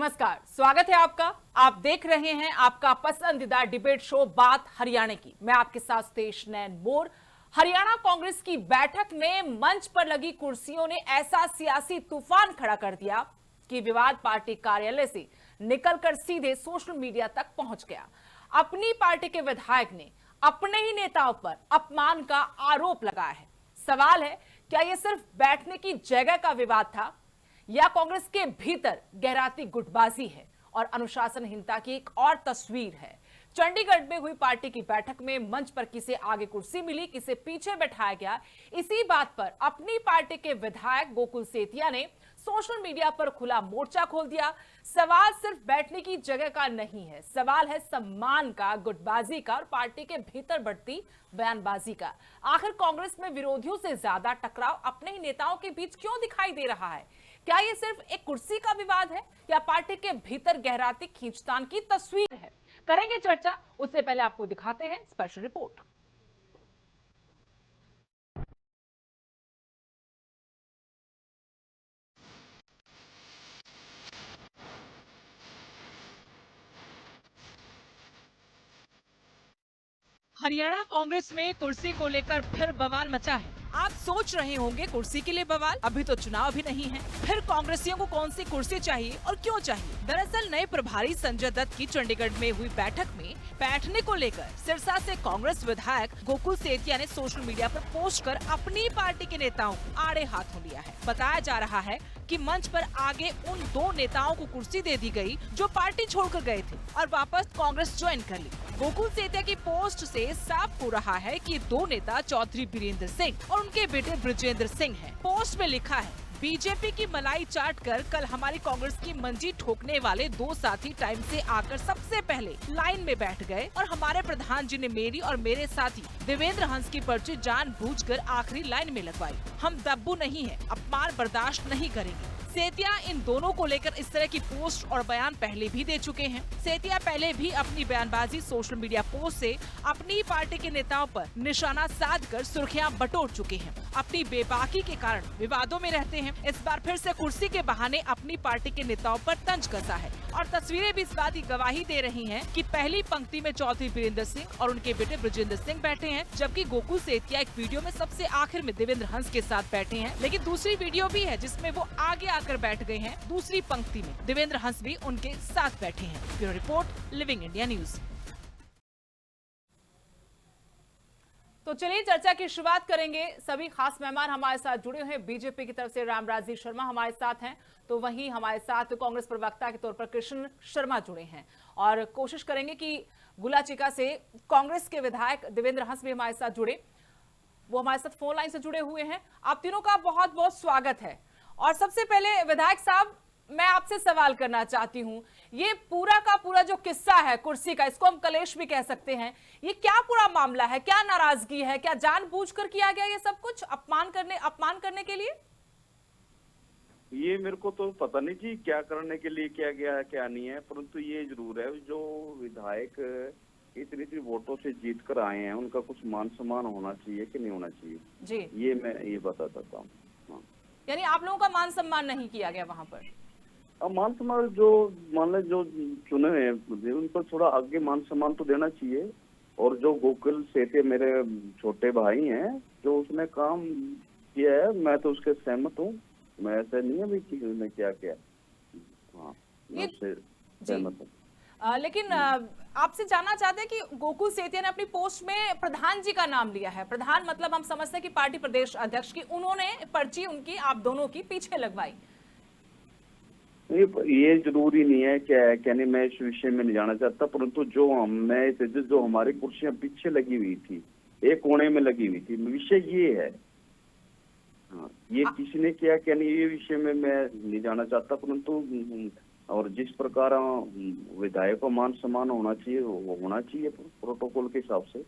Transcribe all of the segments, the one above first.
नमस्कार, स्वागत है आपका। आप देख रहे हैं आपका पसंदीदा डिबेट शो बात हरियाणा की। मैं आपके साथ तेज नैन मोर। हरियाणा कांग्रेस की बैठक में मंच पर लगी कुर्सियों ने ऐसा सियासी तूफान खड़ा कर दिया कि विवाद पार्टी कार्यालय से निकलकर सीधे सोशल मीडिया तक पहुंच गया। अपनी पार्टी के विधायक ने अपने ही नेताओं पर अपमान का आरोप लगाया है। सवाल है, क्या यह सिर्फ बैठने की जगह का विवाद था या कांग्रेस के भीतर गहराती गुटबाजी है और अनुशासनहीनता की एक और तस्वीर है। चंडीगढ़ में हुई पार्टी की बैठक में मंच पर किसे आगे कुर्सी मिली, किसे पीछे बैठाया गया, इसी बात पर अपनी पार्टी के विधायक गोकुल सेतिया ने सोशल मीडिया पर खुला मोर्चा खोल दिया। सवाल सिर्फ बैठने की जगह का नहीं है, सवाल है सम्मान का, गुटबाजी का और पार्टी के भीतर बढ़ती बयानबाजी का। आखिर कांग्रेस में विरोधियों से ज्यादा टकराव अपने ही नेताओं के बीच क्यों दिखाई दे रहा है? क्या ये सिर्फ एक कुर्सी का विवाद है या पार्टी के भीतर गहराती खींचतान की तस्वीर है? करेंगे चर्चा, उससे पहले आपको दिखाते हैं स्पेशल रिपोर्ट। हरियाणा कांग्रेस में कुर्सी को लेकर फिर बवाल मचा है। आप सोच रहे होंगे कुर्सी के लिए बवाल, अभी तो चुनाव भी नहीं है, फिर कांग्रेसियों को कौन सी कुर्सी चाहिए और क्यों चाहिए? दरअसल नए प्रभारी संजय दत्त की चंडीगढ़ में हुई बैठक में बैठने को लेकर सिरसा से कांग्रेस विधायक गोकुल सेतिया ने सोशल मीडिया पर पोस्ट कर अपनी पार्टी के नेताओं को आड़े हाथों लिया है। बताया जा रहा है कि मंच पर आगे उन दो नेताओं को कुर्सी दे दी गई जो पार्टी छोड़कर गए थे और वापस कांग्रेस ज्वाइन कर ली। गोकुल सेतिया की पोस्ट से साफ हो रहा है कि दो नेता चौधरी बीरेंद्र सिंह और उनके बेटे ब्रजेंद्र सिंह हैं। पोस्ट में लिखा है, बीजेपी की मलाई चाट कर कल हमारी कांग्रेस की मंजी ठोकने वाले दो साथी टाइम से आकर सबसे पहले लाइन में बैठ गए और हमारे प्रधान जी ने मेरी और मेरे साथी देवेंद्र हंस की पर्ची जानबूझकर आखिरी लाइन में लगवाई। हम दब्बू नहीं है, अपमान बर्दाश्त नहीं करेंगे। सेतिया इन दोनों को लेकर इस तरह की पोस्ट और बयान पहले भी दे चुके हैं। सेतिया पहले भी अपनी बयानबाजी सोशल मीडिया पोस्ट से अपनी पार्टी के नेताओं पर निशाना साधकर सुर्खियां बटोर चुके हैं। अपनी बेबाकी के कारण विवादों में रहते हैं। इस बार फिर से कुर्सी के बहाने अपनी पार्टी के नेताओं पर तंज कसा है और तस्वीरें भी इस बात की गवाही दे रही हैं कि पहली पंक्ति में चौधरी बीरेंद्र सिंह और उनके बेटे ब्रजेंद्र सिंह बैठे हैं, जबकि गोकुल सेतिया एक वीडियो में सबसे आखिर में देवेंद्र हंस के साथ बैठे हैं। लेकिन दूसरी वीडियो भी है जिसमें वो आगे आकर बैठ गए हैं। दूसरी पंक्ति में देवेंद्र हंस भी उनके साथ बैठे हैं। Bureau report, living India news. तो चलिए चर्चा की शुरुआत करेंगे। सभी खास मेहमान हमारे साथ जुड़े हुए हैं। बीजेपी की तरफ से रामराजी शर्मा हमारे साथ हैं, तो वहीं हमारे साथ कांग्रेस प्रवक्ता के तौर पर कृष्ण शर्मा जुड़े हैं और कोशिश करेंगे कि गुलाचिका से कांग्रेस के विधायक देवेंद्र हंस भी हमारे साथ जुड़े, वो हमारे साथ फोन लाइन से जुड़े हुए हैं। आप तीनों का बहुत बहुत स्वागत है। और सबसे पहले विधायक साहब, मैं आपसे सवाल करना चाहती हूं, ये पूरा का पूरा जो किस्सा है कुर्सी का, इसको हम कलेश भी कह सकते हैं, ये क्या पूरा मामला है? क्या नाराजगी है? क्या जानबूझकर किया गया ये सब कुछ अपमान करने के लिए? ये मेरे को तो पता नहीं जी क्या करने के लिए किया गया है क्या नहीं है, परंतु ये जरूर है जो विधायक इतनी वोटों से जीत कर आए हैं उनका कुछ मान सम्मान होना चाहिए कि नहीं होना चाहिए जी, ये मैं ये बता सकता हूँ। हाँ। यानी आप लोगों का मान सम्मान नहीं किया गया वहां पर? अब मान सम्मान जो मान ले जो चुने हैं उन पर थोड़ा आगे मान सम्मान तो देना चाहिए। और जो गोकुल सेठे मेरे छोटे भाई हैं, जो उसने काम किया है मैं तो उसके सहमत हूँ। मैं ऐसा नहीं है कि उसने क्या किया। हाँ, मैं उससे सहमत हूँ। लेकिन आपसे जानना चाहते हैं कि गोकुल सेतिया ने अपनी पोस्ट में प्रधान जी का नाम लिया है। प्रधान मतलब हम समझते हैं कि पार्टी प्रदेश अध्यक्ष की, उन्होंने पर्ची उनकी आप दोनों की पीछे लगवाई। ये जरूरी नहीं है क्या नहीं, मैं इस विषय में नहीं जाना चाहता, परंतु जो हमारी कुर्सियां पीछे लगी हुई थी, एक कोने में लगी हुई थी, विषय ये है। हाँ, ये किसी ने किया क्या नहीं ये विषय में मैं नहीं जाना चाहता, परंतु और जिस प्रकार विधायक को मान सम्मान होना चाहिए वो होना चाहिए प्रोटोकॉल के हिसाब से।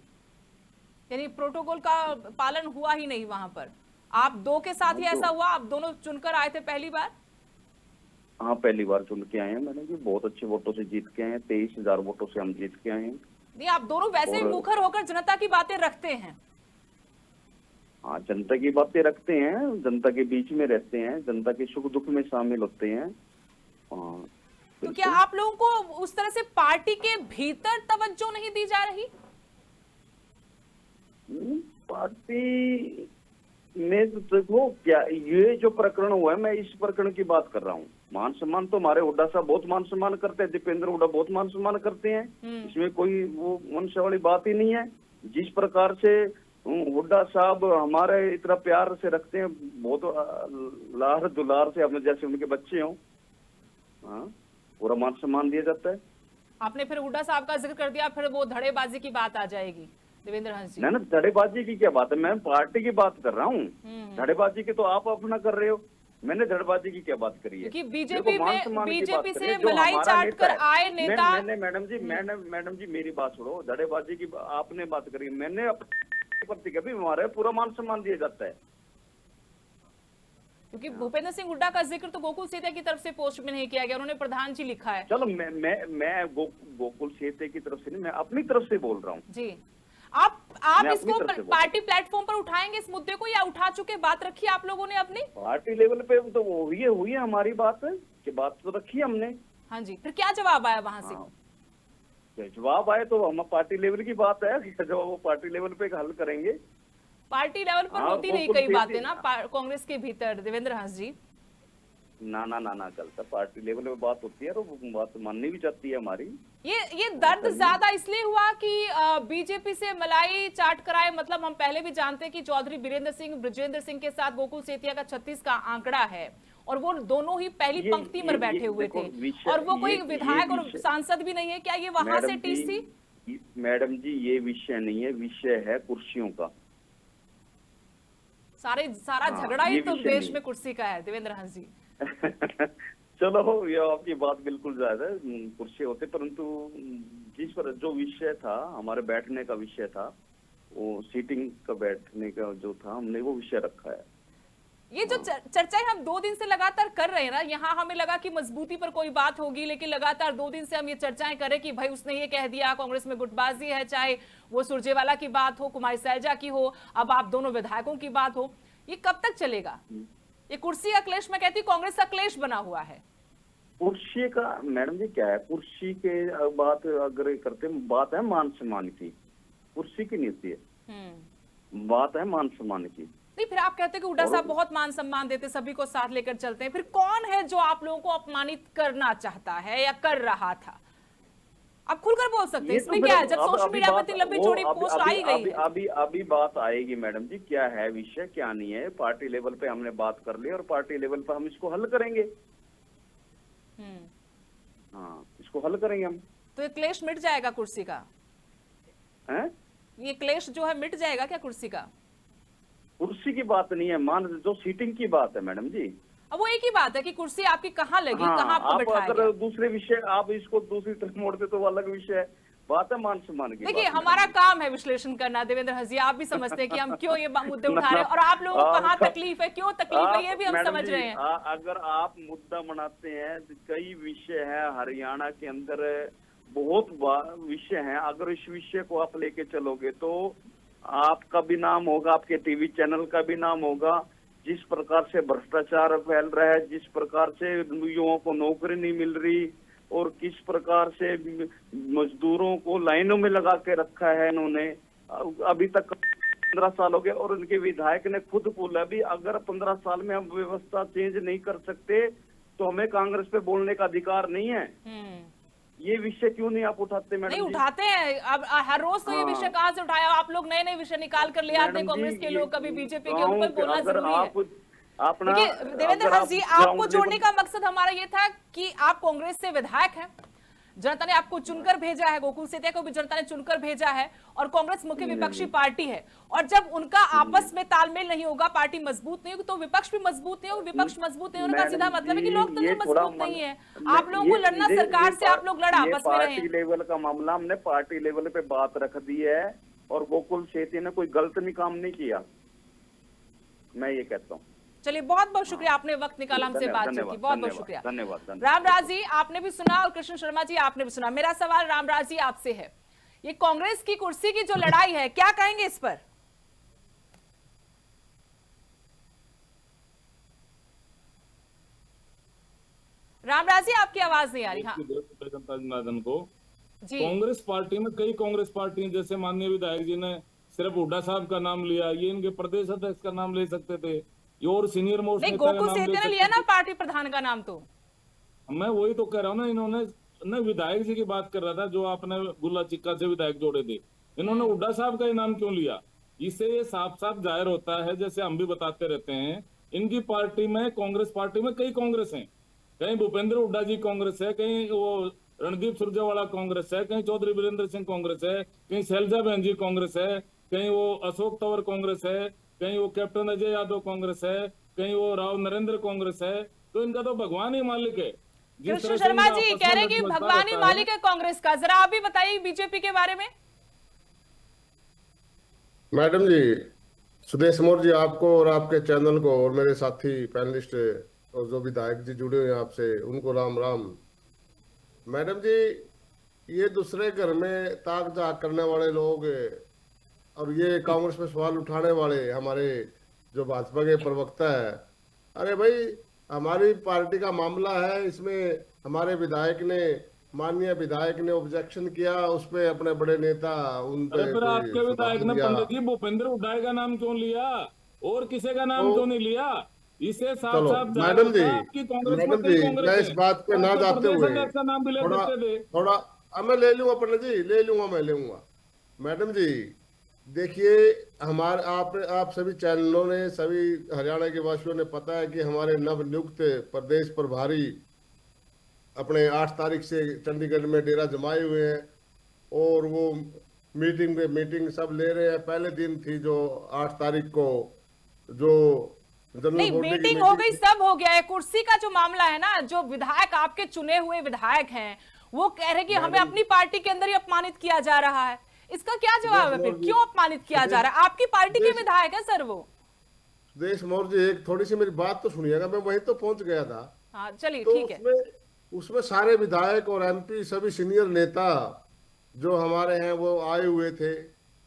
यानी प्रोटोकॉल का पालन हुआ ही नहीं वहां पर? आप दो के साथ ही ऐसा हुआ? आप दोनों चुनकर आए थे पहली बार? हाँ, पहली बार चुन के आए हैं मैंने भी, बहुत अच्छे वोटों से जीत के आए हैं, 23,000 वोटों से हम जीत के आए हैं। नहीं, आप दोनों वैसे ही मुखर होकर जनता की बातें रखते हैं। हाँ, जनता की बातें रखते हैं, जनता के बीच में रहते हैं, जनता के सुख दुख में शामिल होते हैं। हाँ, तो क्या आप लोगों को उस तरह से पार्टी के भीतर तवज्जो नहीं दी जा रही? पार्टी में तो देखो, क्या ये जो प्रकरण हुआ है, मैं इस प्रकरण की बात कर रहा हूँ। मान सम्मान तो हमारे हुड्डा साहब बहुत मान सम्मान करते हैं, दीपेंद्र हुड्डा बहुत मान सम्मान करते हैं, इसमें कोई वो मनुष्य वाली बात ही नहीं है। जिस प्रकार से हुड्डा साहब हमारे इतना प्यार से रखते हैं, बहुत लार दुलार से, अपने जैसे उनके बच्चे हों, हाँ, पूरा मान सम्मान दिया जाता है। आपने फिर हुड्डा साहब का जिक्र कर दिया, फिर वो धड़ेबाजी की बात आ जाएगी देवेंद्र हंस जी। ना धड़ेबाजी की क्या बात है, मैं पार्टी की बात कर रहा हूँ। धड़ेबाजी की तो आप अपना कर रहे हो, मैंने धड़ेबाजी की क्या बात करी है? क्योंकि बीजेपी से मलाई चाट कर आए नेता। मैंने मैडम जी मेरी बात सुनो, धड़ेबाजी की आपने बात करी, मैंने अपने कभी हमारे पूरा मान सम्मान दिया जाता है। क्योंकि भूपेंद्र सिंह हुड्डा का जिक्र तो गोकुल सेतिया की तरफ से पोस्ट में नहीं किया गया, उन्होंने प्रधान जी लिखा है। चलो मैं गोकुल सेतिया की तरफ से नहीं, मैं अपनी तरफ से बोल रहा हूँ जी। आप इसको पार्टी प्लेटफॉर्म पर उठाएंगे इस मुद्दे को, या उठा चुके, बात रखी आप लोगों ने अपनी? पार्टी लेवल पे तो हुई है हमारी बात कि बात तो रखी हमने। हाँ जी, फिर क्या जवाब आया वहां से? जवाब आए तो हम पार्टी लेवल की बात है, जब वो पार्टी लेवल पे हल करेंगे। पार्टी लेवल पर होती नहीं कई बातें ना कांग्रेस के भीतर, देवेंद्र हंस जी। ना चलता, पार्टी लेवल पे बात होती है, और बात माननी भी चाहती है हमारी। ये दर्द ज्यादा इसलिए हुआ कि बीजेपी से मलाई चाट कराए, मतलब हम पहले भी जानते हैं कि चौधरी बीरेंद्र सिंह ब्रजेंद्र सिंह के साथ गोकुल सेतिया का 36 का आंकड़ा है, और वो दोनों ही पहली पंक्ति में बैठे हुए थे, और वो कोई विधायक और सांसद भी नहीं है। क्या ये वहां से टीस थी? मैडम जी ये विषय नहीं है, विषय है कुर्सियों का। सारा झगड़ा ही तो देश में कुर्सी का है देवेंद्र हंस जी। चलो ये आपकी बात बिल्कुल जायज है, कुर्सी होते, परंतु जिस पर जो विषय था, हमारे बैठने का विषय था, वो सीटिंग का बैठने का जो था, हमने वो विषय रखा है। ये जो चर्चाएं हम 2 दिन से लगातार कर रहे हैं ना, यहाँ हमें लगा कि मजबूती पर कोई बात होगी, लेकिन लगातार 2 दिन से हम ये चर्चाएं करें कि भाई उसने ये कह दिया, कांग्रेस में गुटबाजी है, चाहे वो सुरजेवाला की बात हो, कुमारी सैलजा की हो, अब आप दोनों विधायकों की बात हो, ये कब तक चलेगा? ये कुर्सी का क्लेश, मैं कहती कांग्रेस का क्लेश बना हुआ है। कुर्सी का मैडम जी क्या है, कुर्सी के बात अगर करते, बात है मान सम्मान की, कुर्सी की नहीं होती है, बात है मान सम्मान की। नहीं, फिर आप कहते हैं कि हुड्डा साहब बहुत मान सम्मान देते, सभी को साथ लेकर चलते हैं, फिर कौन है जो आप लोगों को अपमानित करना चाहता है या कर रहा था? आप खुलकर बोल सकते हैं, इसमें क्या है? जब सोशल मीडिया पर इतनी लंबी चौड़ी पोस्ट आई गई है। अभी बात आएगी मैडम जी, क्या है विषय क्या नहीं है, पार्टी लेवल पे हमने बात कर ली, और पार्टी लेवल पे हम इसको हल करेंगे। हाँ, इसको हल करेंगे हम। तो ये क्लेश मिट जाएगा कुर्सी का? है ये क्लेश जो है मिट जाएगा क्या कुर्सी का? कुर्सी की बात नहीं है, मान जो सीटिंग की बात है मैडम जी। अब वो एक ही बात है कि कुर्सी आपकी कहाँ लगी, कहाँ आपको बिठाया गया। अगर दूसरे विषय आप इसको दूसरी तरफ मोड़ते तो वो अलग विषय है, बात है मान सम्मान की। देखिए हमारा काम है विश्लेषण करना देवेंद्र हंस जी, आप भी समझते हैं कि हम क्यों ये मुद्दे उठा रहे हैं, और आप लोगों को कहाँ तकलीफ है, क्यों तकलीफ है, ये भी हम समझ रहे हैं। अगर आप मुद्दा बनाते हैं, कई विषय है हरियाणा के अंदर, बहुत विषय है, अगर इस विषय को आप लेके चलोगे तो आपका भी नाम होगा, आपके टीवी चैनल का भी नाम होगा। जिस प्रकार से भ्रष्टाचार फैल रहा है, जिस प्रकार से युवाओं को नौकरी नहीं मिल रही, और किस प्रकार से मजदूरों को लाइनों में लगा के रखा है इन्होंने, अभी तक 15 साल हो गए, और उनके विधायक ने खुद बोला भी अगर 15 साल में हम व्यवस्था चेंज नहीं कर सकते तो हमें कांग्रेस पे बोलने का अधिकार नहीं है। ये विषय क्यों नहीं आप उठाते मैडम? नहीं उठाते हैं, अब हर रोज तो ये विषय कहाँ से उठाया? आप लोग नए नए विषय निकाल कर ले आते हैं, कांग्रेस के लोग, कभी बीजेपी के, उन पर बोलना जरूरी है। देवेंद्र हंस जी, आपको जोड़ने का मकसद हमारा ये था कि आप कांग्रेस से विधायक हैं, जनता ने आपको चुनकर भेजा है, गोकुल सेतिया को भी जनता ने चुनकर भेजा है, और कांग्रेस मुख्य विपक्षी पार्टी है, और जब उनका आपस में तालमेल नहीं होगा, पार्टी मजबूत नहीं होगी, तो विपक्ष भी मजबूत नहीं होगा। विपक्ष मजबूत नहीं होने का सीधा मतलब है कि लोकतंत्र मजबूत नहीं है। आप लोगों को लड़ना सरकार से, आप लोग लड़ा आपस में रहे। पार्टी लेवल का मामला हमने पार्टी लेवल पे बात रख दी है, और गोकुल सेतिया ने कोई गलत नहीं काम नहीं किया, मैं ये कहता हूँ। चलिए बहुत बहुत शुक्रिया, आपने वक्त निकाला हमसे बातचीत की, बहुत बहुत शुक्रिया। धन्यवाद। रामराज जी आपने भी सुना, और कृष्ण शर्मा जी आपने भी सुना। मेरा सवाल रामराज जी आपसे है, ये कांग्रेस की कुर्सी की जो लड़ाई है, क्या कहेंगे इस पर? रामराज जी आपकी आवाज नहीं आ रही। हाँ भारतीय जनता जनार्दन को जी। कांग्रेस पार्टी में कई कांग्रेस पार्टी हैं, जैसे माननीय विधायक जी ने सिर्फ हुड्डा साहब का नाम लिया, ये इनके प्रदेश अध्यक्ष का नाम ले सकते थे, ये और सीनियर मोस्ट नहीं, नेता का गोकुल नाम ले सेतिया ने सकते लिया ना थे। पार्टी प्रधान का नाम तो। मैं वही तो कह रहा हूँ ना, इन्होंने न विधायक जी की बात कर रहा था जो आपने गुल्ला चिक्का से विधायक जोड़े थे, इन्होंने हुड्डा साहब का ही नाम क्यों लिया? इससे ये साफ साफ जाहिर होता है, जैसे हम भी बताते रहते हैं, इनकी पार्टी में, कांग्रेस पार्टी में कई कांग्रेस हैं, कहीं भूपेंद्र हुड्डा जी कांग्रेस है, कहीं वो रणदीप सुरजेवाला कांग्रेस है, कहीं चौधरी वीरेंद्र सिंह कांग्रेस है, कहीं शैलजा बहन जी कांग्रेस है, कहीं वो अशोक तंवर कांग्रेस है, कहीं वो कैप्टन अजय यादव कांग्रेस है, कहीं वो राव नरेंद्र कांग्रेस है। तो इनका तो भगवान ही मालिक है। जिस कृष्ण तरह से शर्मा इनका जी आपस कह में रहे हैं कि लचलता भगवान ही रहता है। मालिक है कांग्रेस का, जरा आप भी बताइए बीजेपी के बारे में। मैडम जी, सुदेश मोर जी, आपको और आपके चैनल को और मेरे साथी पैनलिस्ट और जो विधायक जी जुड़े हुए हैं आपसे, उनको राम राम। मैडम जी, ये दूसरे घर में ताक झाक करने वाले लोग और ये कांग्रेस पे सवाल उठाने वाले हमारे जो भाजपा के प्रवक्ता है, अरे भाई, हमारी पार्टी का मामला है, इसमें हमारे विधायक ने, माननीय विधायक ने ऑब्जेक्शन किया, उस पे अपने बड़े नेता उन अरे पे फिर कोई आपके विधायक सुधार ने दिया। पंडित जी भूपेंद्र हुड्डा का नाम क्यों लिया और किसी का नाम तो क्यों नहीं लिया? इससे साफ चलो साफ जाहिर मैडम होता जी, है आपकी कांग्रेस में मैडम कई जी, कांग्रेस मैं है। इस बात पे ना आपके जाते प्रदेश हुए अध्यक्ष का नाम भी ले थोड़ा सकते थे। थोड़ा, अब मैं ले लूंगा पंडित जी, ले लूंगा, मैं ले लूंगा। मैडम जी, देखिए, हमारे आप सभी चैनलों ने, सभी हरियाणा के वासियों ने पता है कि हमारे नवनियुक्त प्रदेश प्रभारी अपने 8 तारीख से चंडीगढ़ में डेरा जमाए हुए हैं और वो मीटिंग पे मीटिंग सब ले रहे हैं। पहले दिन थी जो 8 तारीख को, जो जनरल नहीं, बॉडी की मीटिंग हो गई, मीटिंग। सब हो गया है। कुर्सी का जो मामला है ना, जो विधायक आपके चुने हुए विधायक हैं वो कह रहे हैं कि हमें मैडम, अपनी पार्टी के अंदर ही अपमानित किया जा रहा है। इसका क्या जवाब है? फिर सुदेश क्यों अपमानित किया जा रहा है? आपकी पार्टी के सुदेश विधायक है सर वो। सुदेश मौर्य जी, एक थोड़ी सी मेरी बात तो सुनिएगा, मैं वहीं तो पहुंच गया था। हाँ चलिए तो ठीक है। उसमें उसमें सारे विधायक और एमपी, सभी सीनियर नेता जो हमारे हैं वो आए हुए थे,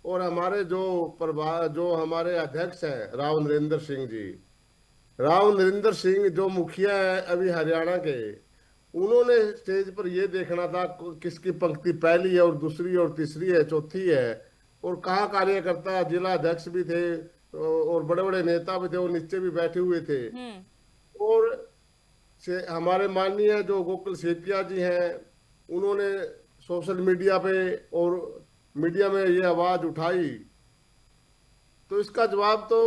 और हमारे जो हमारे अध्यक्ष हैं राव नरेंद्र सिंह जी, राव नरेंद्र सिंह जो मुखिया है अभी हरियाणा के, उन्होंने स्टेज पर ये देखना था किसकी पंक्ति पहली है और दूसरी और तीसरी है, चौथी है, और कहाँ कार्यकर्ता, जिला अध्यक्ष भी थे और बड़े बड़े नेता भी थे, वो नीचे भी बैठे हुए थे। और से हमारे माननीय जो गोकुल सेतिया जी हैं, उन्होंने सोशल मीडिया पे और मीडिया में ये आवाज उठाई, तो इसका जवाब तो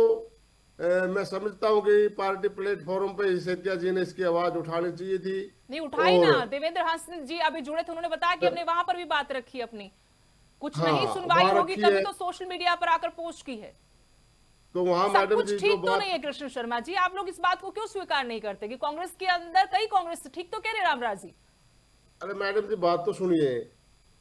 मैं समझता हूँ कि पार्टी प्लेटफॉर्म पे सेतिया जी ने इसकी आवाज उठानी चाहिए थी। नहीं उठाई और ना, देवेंद्र हंस जी अभी जुड़े थे, उन्होंने बताया कि हमने वहां पर भी बात रखी अपनी। कुछ हाँ, नहीं सुनवाई वहाँ होगी रखी तभी है। तो सोशल मीडिया पर आकर पोस्ट की है। तो वहाँ सब मैडम कुछ जी जो ठीक तो बात, नहीं है कृष्ण शर्मा जी, आप लोग इस बात को क्यों स्वीकार नहीं करते कि कांग्रेस के अंदर कई कांग्रेस ठीक तो कह रहे रामराज जी। अरे मैडम जी, बात तो सुनिए।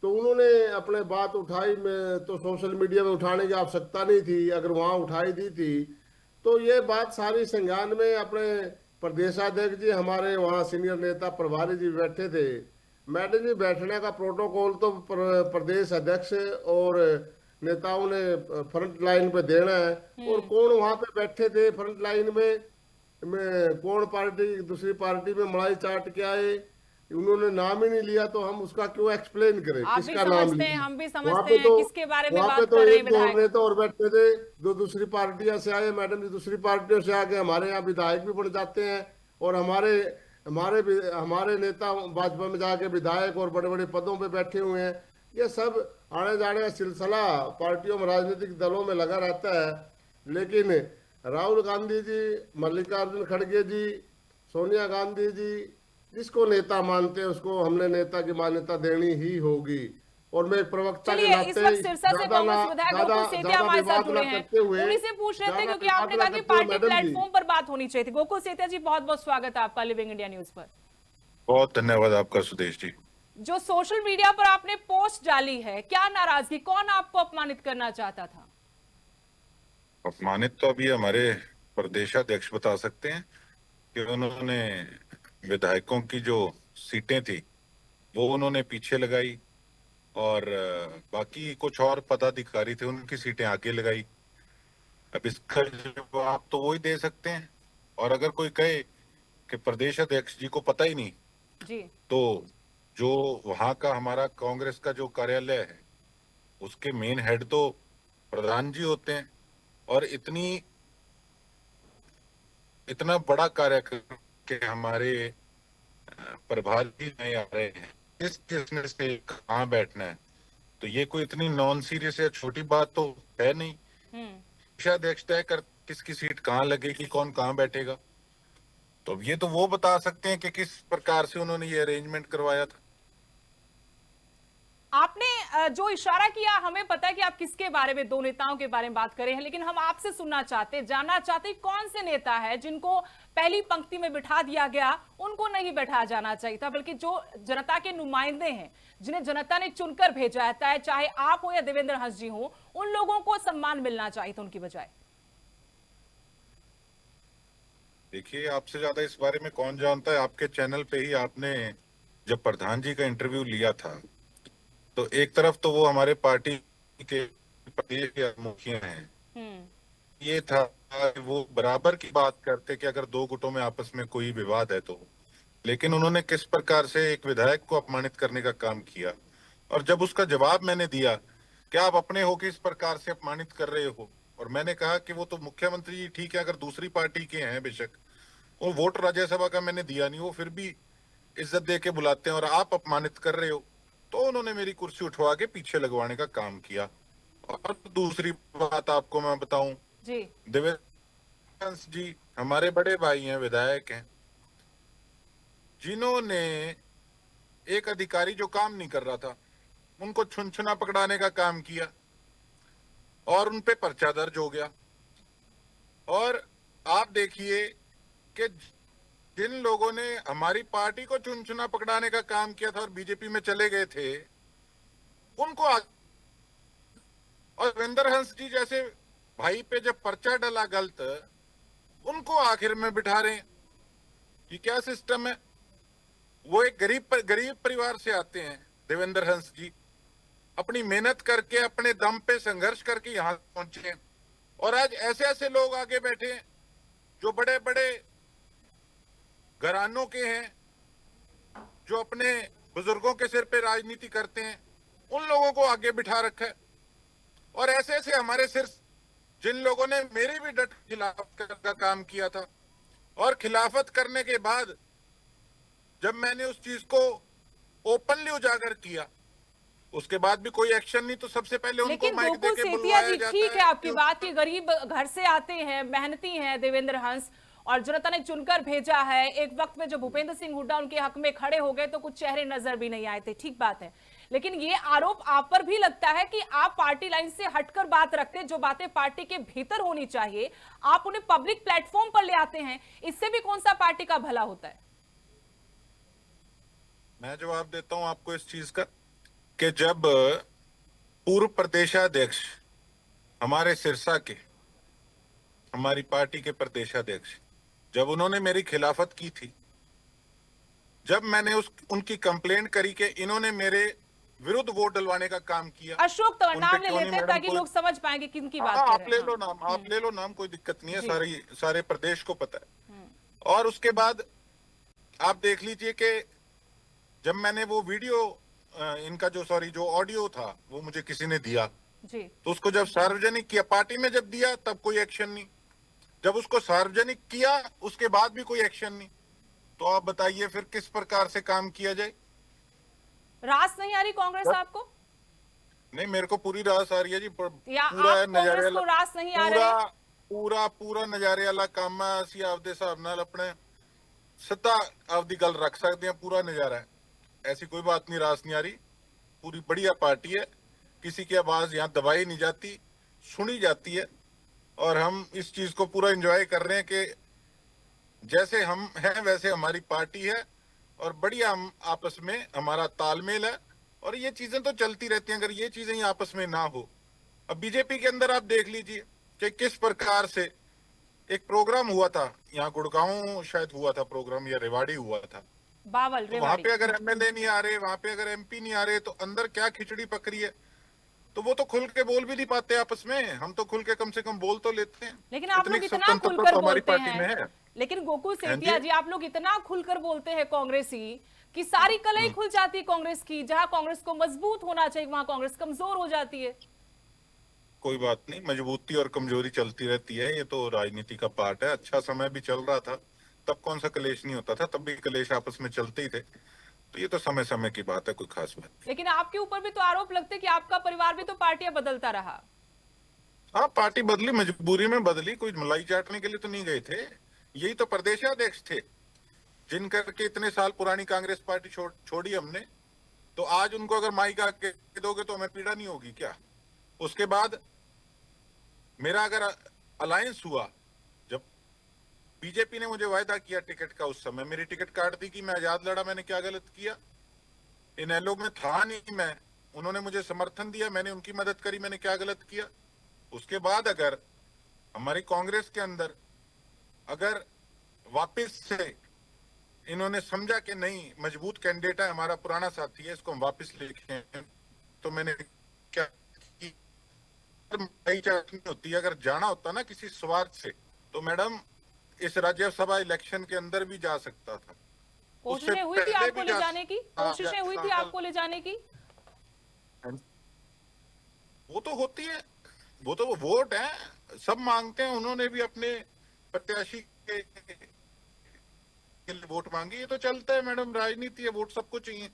तो उन्होंने अपने बात उठाई, में तो सोशल मीडिया में उठाने की आवश्यकता नहीं थी, अगर वहां उठाई दी थी तो ये बात सारी संज्ञान में अपने प्रदेशाध्यक्ष जी, हमारे वहाँ सीनियर नेता प्रभारी जी बैठे थे। मैडम जी, बैठने का प्रोटोकॉल तो प्रदेश अध्यक्ष और नेताओं ने फ्रंट लाइन पे देना है, और कौन वहां पे बैठे थे फ्रंट लाइन में कौन पार्टी दूसरी पार्टी में मलाई चाट के आए, उन्होंने नाम ही नहीं लिया, तो हम उसका क्यों एक्सप्लेन करें आप भी किसका नाम समझते हैं, लिया? हम भी वहां समझते पे हैं तो किसके बारे में वहां पे बात तो कर रहे हैं एक दो विधायक। नेता और बैठे थे, जो दूसरी पार्टियां से आए। मैडम जी, दूसरी पार्टियों से आके हमारे यहाँ विधायक भी बन जाते हैं, और हमारे हमारे हमारे नेता भाजपा में जाके विधायक और बड़े बड़े पदों पे बैठे हुए हैं। ये सब आने जाने का सिलसिला पार्टियों में, राजनीतिक दलों में लगा रहता है। लेकिन राहुल गांधी जी, मल्लिकार्जुन खड़गे जी, सोनिया गांधी जी, जिसको नेता मानते हैं उसको हमने नेता की मान्यता देनी ही होगी। और मैं एक प्रवक्ता के चलिए, इस नाते वक्त सिरसा से ज्यादा ना कांग्रेस विधायक ज्यादा गोकुल सेतिया ज्यादा हमारे साथ विवाद जुड़े ना हैं, करते हुए, उन्हीं से पूछ रहे थे ज्यादा क्योंकि विवाद आपने ना कहा कि करते हुए, पार्टी मैडम जी, प्लेटफॉर्म पर बात होनी चाहिए थी। गोकुल सेतिया जी बहुत बहुत स्वागत है आपका लिविंग इंडिया न्यूज पर। बहुत धन्यवाद आपका सुदेश जी। जो सोशल मीडिया पर आपने पोस्ट डाली है, क्या नाराजगी, कौन आपको अपमानित करना चाहता था? अपमानित तो अभी हमारे प्रदेशाध्यक्ष बता सकते हैं कि उन्होंने विधायकों की जो सीटें थी वो उन्होंने पीछे लगाई, और बाकी कुछ और पदाधिकारी थे उनकी सीटें आगे लगाई। अब इसका जवाब तो वो ही दे सकते हैं। और अगर कोई कहे कि प्रदेश अध्यक्ष जी को पता ही नहीं जी। तो जो वहां का हमारा कांग्रेस का जो कार्यालय है उसके मेन हेड तो प्रधान जी होते हैं, और इतना बड़ा कार्यक्रम के हमारे प्रभारी नहीं आ रहे हैं, किस किसने से कहाँ बैठना है, तो ये कोई इतनी नॉन सीरियस या छोटी बात तो है नहीं। अध्यक्ष तय कर किसकी सीट कहाँ लगेगी, कौन कहाँ बैठेगा, तो अब ये तो वो बता सकते हैं कि किस प्रकार से उन्होंने ये अरेंजमेंट करवाया था। आपने जो इशारा किया, हमें पता है कि आप किसके बारे में, दो नेताओं के बारे में बात कर रहे हैं, लेकिन हम आपसे सुनना चाहते, जानना चाहते कौन से नेता है जिनको पहली पंक्ति में बिठा दिया गया, उनको नहीं बैठाया जाना चाहिए था, बल्कि जो जनता के नुमाइंदे हैं, जिन्हें जनता ने चुनकर भेजा है, चाहे आप हो या देवेंद्र हंस जी हो, उन लोगों को सम्मान मिलना चाहिए था उनकी बजाय। देखिए, आपसे ज्यादा इस बारे में कौन जानता है। आपके चैनल पे ही आपने जब प्रधान जी का इंटरव्यू लिया था, तो एक तरफ तो वो हमारे पार्टी के प्रदेश के मुखिया हैं, ये था वो बराबर की बात करते कि अगर दो गुटों में आपस में कोई विवाद है तो, लेकिन उन्होंने किस प्रकार से एक विधायक को अपमानित करने का काम किया। और जब उसका जवाब मैंने दिया कि आप अपने हो के इस प्रकार से अपमानित कर रहे हो, और मैंने कहा कि वो तो मुख्यमंत्री जी ठीक है, अगर दूसरी पार्टी के हैं बेशक, वो वोट राज्यसभा का मैंने दिया नहीं, वो फिर भी इज्जत दे के बुलाते हैं और आप अपमानित कर रहे हो, तो उन्होंने मेरी कुर्सी उठवा के पीछे लगवाने का काम किया। और दूसरी बात आपको मैं बताऊं, जी। देवेंद्र हंस जी हमारे बड़े भाई हैं, विधायक हैं, जिन्होंने एक अधिकारी जो काम नहीं कर रहा था उनको छुनछुना पकड़ाने का काम किया और उनपे पर्चा दर्ज हो गया। और आप देखिए कि जिन लोगों ने हमारी पार्टी को चुनचुना पकड़ाने का काम किया था और बीजेपी में चले गए थे, उनको और देवेंद्र हंस जी जैसे भाई पे जब पर्चा डला गलत, उनको आखिर में बिठा रहे हैं। ये क्या सिस्टम है? वो एक गरीब परिवार से आते हैं देवेंद्र हंस जी, अपनी मेहनत करके अपने दम पे संघर्ष करके यहां पहुंचे हैं, और आज ऐसे ऐसे लोग आगे बैठे हैं जो बड़े बड़े घरानों के हैं, जो अपने बुजुर्गों के सिर पे राजनीति करते हैं, उन लोगों को आगे बिठा रखा है। और ऐसे ऐसे हमारे सिर जिन लोगों ने मेरी भी डट खिलाफत का काम किया था, और खिलाफत करने के बाद जब मैंने उस चीज को ओपनली उजागर किया, उसके बाद भी कोई एक्शन नहीं, तो सबसे पहले उनको लेकिन माइक गोकुल देके सेतिया बुलवाया जी, जाता ठीक है आपकी बात कि गरीब घर से आते हैं, मेहनती हैं देवेंद्र हंस, और जनता ने चुनकर भेजा है। एक वक्त में जब भूपेंद्र सिंह हुड्डा उनके हक में खड़े हो गए तो कुछ चेहरे नजर भी नहीं आए थे, ठीक बात है, लेकिन ये आरोप आप पर भी लगता है कि आप पार्टी लाइन से हटकर बात रखते हैं, जो बातें पार्टी के भीतर होनी चाहिए आप उन्हें पब्लिक प्लेटफॉर्म पर ले आते हैं, इससे भी कौन सा पार्टी का भला होता है? मैं जवाब देता हूं आपको इस चीज का कि जब पूर्व प्रदेशाध्यक्ष हमारे सिरसा के, हमारी पार्टी के प्रदेशाध्यक्ष, जब उन्होंने मेरी खिलाफत की थी, जब मैंने उनकी कंप्लेंट करी कि इन्होंने मेरे विरुद्ध वोट डलवाने का काम किया। अशोक तो नाम ले लेते हैं ताकि लोग समझ पाएंगे किनकी बात कर रहे हैं। आप ले लो नाम, आप ले लो नाम, कोई दिक्कत नहीं है, सारे प्रदेश को पता है। और उसके बाद आप देख लीजिए कि जब मैंने वो वीडियो इनका जो ऑडियो था वो मुझे किसी ने दिया जी, तो उसको जब सार्वजनिक किया, पार्टी में जब दिया तब कोई एक्शन नहीं, जब उसको सार्वजनिक किया उसके बाद भी कोई एक्शन नहीं, तो आप बताइए फिर किस प्रकार से काम किया जाए? रास नहीं आ रही कांग्रेस आपको? नहीं, मेरे को पूरी रास आ रही है जी, या आप कांग्रेस को रास नहीं आ रहे? पूरा नजारे वाला काम है। ਅਸੀਂ ਆਪਦੇ ਹਿਸਾਬ ਨਾਲ ਆਪਣੇ ਸਿੱਧਾ ਆਪਦੀ ਗੱਲ ਰੱਖ ਸਕਦੇ हैं, पूरा नजारा है, ऐसी कोई बात नहीं, रास नहीं आ रही, पूरी बढ़िया पार्टी है, किसी की आवाज यहाँ दबाई नहीं जाती, सुनी जाती है, और हम इस चीज को पूरा एंजॉय कर रहे हैं कि जैसे हम हैं वैसे हमारी पार्टी है, और बढ़िया हम आपस में हमारा तालमेल है, और ये चीजें तो चलती रहती हैं अगर ये चीजें ही आपस में ना हो। अब बीजेपी के अंदर आप देख लीजिए कि किस प्रकार से एक प्रोग्राम हुआ था, यहाँ गुड़गांव शायद हुआ था प्रोग्राम, या रेवाड़ी हुआ था, बावल तो वहां पे अगर एमएलए नहीं आ रहे, वहां पे अगर एमपी नहीं आ रहे, तो अंदर क्या खिचड़ी पक रही है, तो वो तो खुल के बोल भी नहीं पाते आपस में, हम तो खुल के कम से कम बोल तो लेते हैं। लेकिन आप लोग इतना स्वतंत्रता खुलकर तो हमारी बोलते पार्टी में हैं, है। लेकिन गोकुल सेतिया जी, आप लोग इतना खुलकर बोलते हैं कांग्रेसी, कि सारी कलई खुल जाती है कांग्रेस की, जहां कांग्रेस को मजबूत होना चाहिए वहां कांग्रेस कमजोर हो जाती है। कोई बात नहीं, मजबूती और कमजोरी चलती रहती है, ये तो राजनीति का पार्ट है। अच्छा समय भी चल रहा था, तब कौन सा कलेश नहीं होता था, तब भी कलेश आपस में चलते ही थे। तो ये तो समय समय की बात है, कोई खास बात नहीं। लेकिन आपके ऊपर भी तो आरोप लगते कि आपका परिवार भी तो पार्टियां बदलता रहा। हाँ, पार्टी बदली, मजबूरी में बदली, कोई मलाई चाटने के लिए तो नहीं गए थे। यही तो प्रदेशाध्यक्ष थे जिन करके इतने साल पुरानी कांग्रेस पार्टी छोड़ी हमने। तो आज उनको अगर माइक आके दोगे तो हमें पीड़ा नहीं होगी क्या? उसके बाद मेरा अगर अलायंस हुआ, जब बीजेपी ने मुझे वायदा किया टिकट का, उस समय मेरी टिकट काट दी कि मैं आजाद लड़ा, मैंने क्या गलत किया? इनेलो में था नहीं मैं, उन्होंने मुझे समर्थन दिया, मैंने उनकी मदद करी, मैंने क्या गलत किया? उसके बाद अगर हमारी कांग्रेस के अंदर अगर वापस से इन्होंने समझा कि नहीं, मजबूत कैंडिडेट है, हमारा पुराना साथी है, इसको हम वापस लेके आए, तो मैंने क्या की? नहीं होती, अगर जाना होता ना किसी स्वार्थ से, तो मैडम इस राज्यसभा इलेक्शन के अंदर भी जा सकता था। कोशिशें हुई थी पहले आपको भी ले जाने की, कोशिशें हुई थी आपको ले जाने की। वो तो होती है, वो तो वोट है, सब मांगते हैं। उन्होंने भी अपने प्रत्याशी के लिए वोट मांगी, ये तो चलता है मैडम, राजनीति है, वोट सबको चाहिए।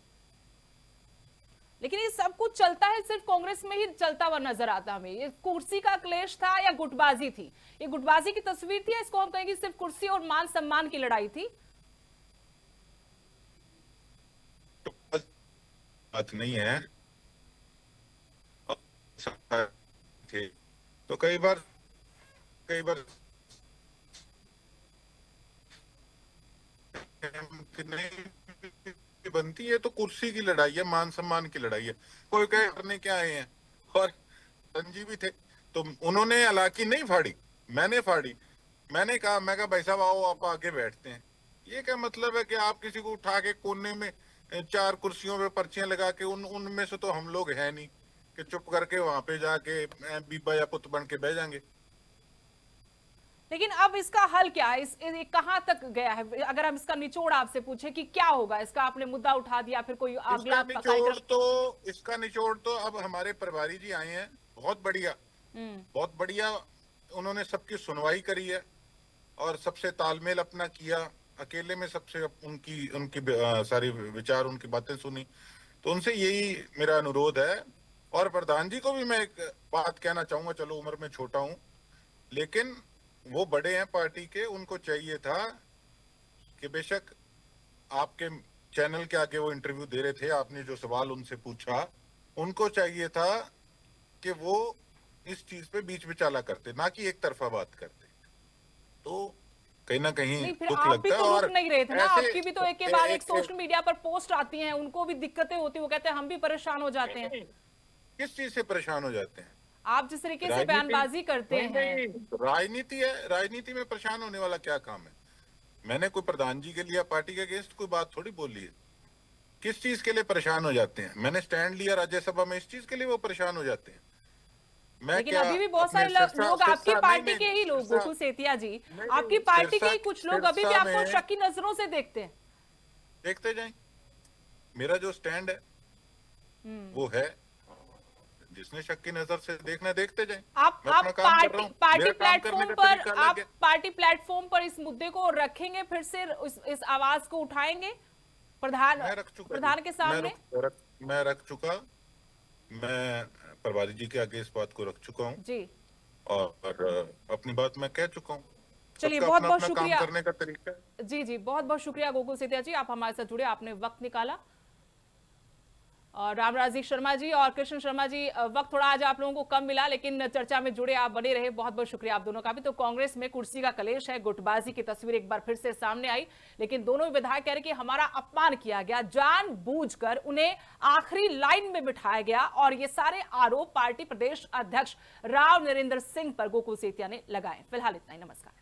लेकिन ये सब कुछ चलता है, सिर्फ कांग्रेस में ही चलता हुआ नजर आता हमें। ये कुर्सी का क्लेश था या गुटबाजी थी? ये गुटबाजी की तस्वीर थी या इसको हम कहेंगे सिर्फ कुर्सी और मान सम्मान की लड़ाई थी? तो बात नहीं है, थे तो कई बार नहीं बनती है, तो कुर्सी की लड़ाई है, मान सम्मान की लड़ाई है। कोई कहे करने क्या आए हैं, और संजीवी थे तो उन्होंने हालांकि नहीं फाड़ी, मैंने फाड़ी। मैंने कहा भाई साहब आओ, आप आगे बैठते हैं। ये क्या मतलब है कि आप किसी को उठा के कोने में 4 कुर्सियों पे पर्चियां लगा के, उनमें से तो हम लोग है नहीं कि चुप करके वहां पे जाके बीबा या पुत बन के बह जाएंगे। लेकिन अब इसका हल क्या है? ये कहां तक गया है? अगर हम इसका निचोड़ आपसे पूछे कि क्या होगा इसका, आपने मुद्दा उठा दिया, फिर कोई अगला इसका निचोड़ तो अब हमारे प्रभारी जी आए हैं, बहुत बढ़िया उन्होंने सबकी सुनवाई करी है और सबसे तालमेल अपना किया, अकेले में सबसे उनकी सारी विचार, उनकी बातें सुनी। तो उनसे यही मेरा अनुरोध है। और प्रधान जी को भी मैं एक बात कहना चाहूंगा, चलो उम्र में छोटा हूं लेकिन वो बड़े हैं पार्टी के, उनको चाहिए था कि बेशक आपके चैनल के आगे वो इंटरव्यू दे रहे थे, आपने जो सवाल उनसे पूछा, उनको चाहिए था कि वो इस चीज पे बीच विचाला करते, ना कि एक तरफा बात करते। तो कहीं ना कहीं नहीं, फिर दुख आप भी लगता है। तो और रुक नहीं रहे थे ना, आपकी भी तो एक के बाद एक एक सोशल मीडिया पर पोस्ट आती हैं, उनको भी दिक्कतें होती, वो कहते हैं हम भी परेशान हो जाते हैं। किस चीज से परेशान हो जाते हैं? आप जिस तरीके से बयानबाजी करते हैं। राजनीति है, राजनीति में परेशान होने वाला क्या काम है? मैंने कोई प्रधान जी के लिए पार्टी के अगेंस्ट कोई बात थोड़ी बोली है। किस चीज के लिए परेशान हो जाते हैं? मैंने स्टैंड लिया राज्यसभा में, इस चीज के लिए वो परेशान हो जाते हैं। लेकिन अभी भी बहुत सारे लोग आपकी पार्टी के ही लोग, गोकुल सेतिया जी, आपकी पार्टी के ही कुछ लोग अभी भी आपको शक्की नजरों से देखते हैं। देखते जाएं, मेरा जो स्टैंड है वो है, जिसने शक्की नजर से देखना देखते जाएं। आप पार्टी प्लेटफॉर्म पर इस मुद्दे को रखेंगे, फिर से इस आवाज को उठाएंगे प्रधान के सामने? मैं रख चुका, मैं प्रभारी जी के आगे इस बात को रख चुका हूँ जी, और अपनी बात मैं कह चुका हूँ। चलिए, बहुत बहुत शुक्रिया करने का तरीका। जी, बहुत बहुत शुक्रिया गोकुल सेतिया जी, आप हमारे साथ जुड़े, आपने वक्त निकाला। और रामराजी शर्मा जी और कृष्ण शर्मा जी, वक्त थोड़ा आज आप लोगों को कम मिला, लेकिन चर्चा में जुड़े, आप बने रहे, बहुत बहुत शुक्रिया आप दोनों का भी। तो कांग्रेस में कुर्सी का कलेश है, गुटबाजी की तस्वीर एक बार फिर से सामने आई, लेकिन दोनों विधायक कह रहे कि हमारा अपमान किया गया, जानबूझकर उन्हें आखिरी लाइन में बिठाया गया, और ये सारे आरोप पार्टी प्रदेश अध्यक्ष राव नरेंद्र सिंह पर गोकुल सेतिया ने लगाए। फिलहाल इतना ही, नमस्कार।